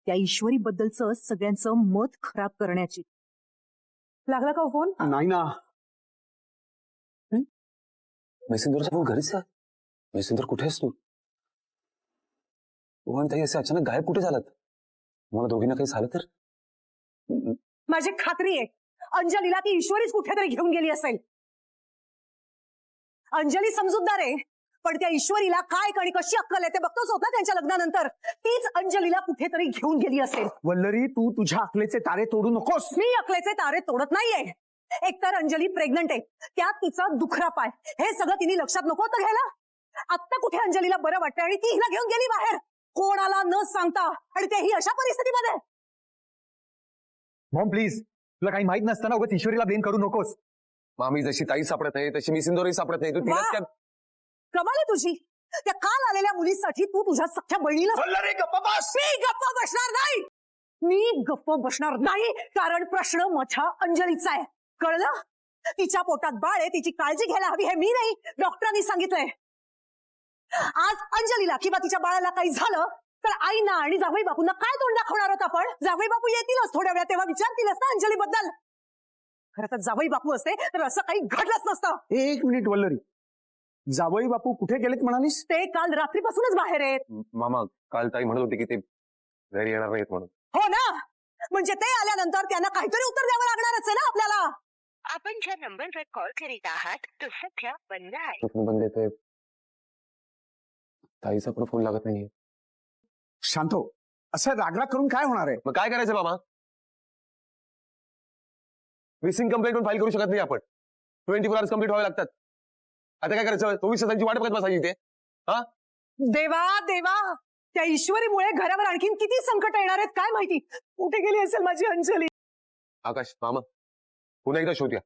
त्या ईश्वरी बद्दलचं सगळ्यांचं मत खराब करण्याची. लागला का फोन? नाही ना. मैसिंदूरचा फोन घरीच आहे. मैसिंदूर कुठे आहेस तू? ताई असे अचानक गायब कुठे झालात? मला दोघींना काही झालं तर? माझी खात्री आहे अंजलीला ती ईश्वरीच कुठेतरी घेऊन गेली असेल. अंजली समजूतदार आहे, पण त्या ईश्वरीला काय आणि कशी अक्कल आहे ते बघतोच होत ना त्यांच्या लग्नानंतर. तीच अंजलीला कुठेतरी घेऊन गेली असेल. वल्लरी, तू तुझ्या अकलेचे तारे तोडू नकोस. मी अकलेचे तारे तोडत नाहीये. एकतर अंजली प्रेग्नंट आहे, त्यात तिचा दुखरा पाय, हे सगळं तिने लक्षात नको होतं घ्यायला. आता कुठे अंजलीला बरं वाटतंय आणि ती हिला घेऊन गेली बाहेर कोणाला न सांगता, आणि तेही अशा परिस्थितीमध्ये. मॉम प्लीज, तुला काही माहित नसताना उगाच ईश्वरीला ब्लेम करू नकोस. मामी जशी ताई सापडत नाही तशी मैसिंदूरही सापडत नाही. तू तिलाच काय? कमाल आहे तुझी. त्या काल आलेल्या मुलीसाठी तू तुझ्या सख्ख्या बहिणीला. वल्लरी गप्प बस. मी गप्प बसणार नाही. मी गप्प बसणार नाही, कारण प्रश्न माझ्या अंजलीचा आहे. कळलं? तिच्या पोटात बाळ आहे, तिची काळजी घ्यायला हवी हे मी नाही, डॉक्टरांनी सांगितलंय. आज अंजलीला किंवा तिच्या बाळाला काही झालं तर आईना आणि जावई बापूंना काय तोंड दाखवणार होता? पण जावई बापू येतीलच थोड्या वेळा, तेव्हा विचारतीलच ना अंजली बद्दल. खरं तर जावई बापू असते तर असं काही घडलंच नसतं. एक मिनिट वल्लरी, जावई बापू कुठे गेलेत म्हणालीस? ते काल रात्रीपासूनच बाहेर आहेत. मामा काल ताई म्हणत होती की ते घरी येणार नाहीत म्हणून. हो ना, म्हणजे ते आल्यानंतर त्यांना काहीतरी उत्तर द्यावं लागणारच आहे ना आपल्याला. आपण ज्या नंबरवर कॉल करीत आहात तो सध्या बंद आहे. बंद येतोय. ताईचा पण फोन लागत नाहीये. शांतो, असं रागराग करून काय होणार आहे? मग काय करायचं मामा? मिसिंग कंप्लेंट पण फाईल करू शकत नाही आपण. 24 आवर्स कंप्लीट व्हावे लागतात. आता काय करायचं? 24 तासांची वाट बघत बसायची इथे? हा देवा देवा, त्या ईश्वरीमुळे घरावर आणखीन किती संकट येणार आहेत काय माहिती. कुठे गेली असेल माझी अंजली? आकाश, मामा पुन्हा एकदा शोधूया.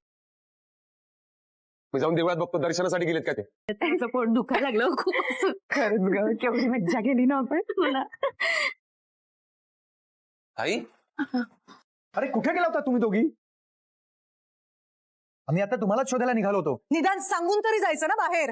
मी जाऊन देवळात बघतो दर्शनासाठी गेलेत का ते. त्यांचं पोट दुखायला लागलं खूप. खरंच ग, केवढी मज्जा केली ना आपण. मला ताई, अरे कुठे गेला होता तुम्ही दोघी? आम्ही आता तुम्हालाच शोधायला निघालो होतो. निदान सांगून तरी जायचं ना बाहेर.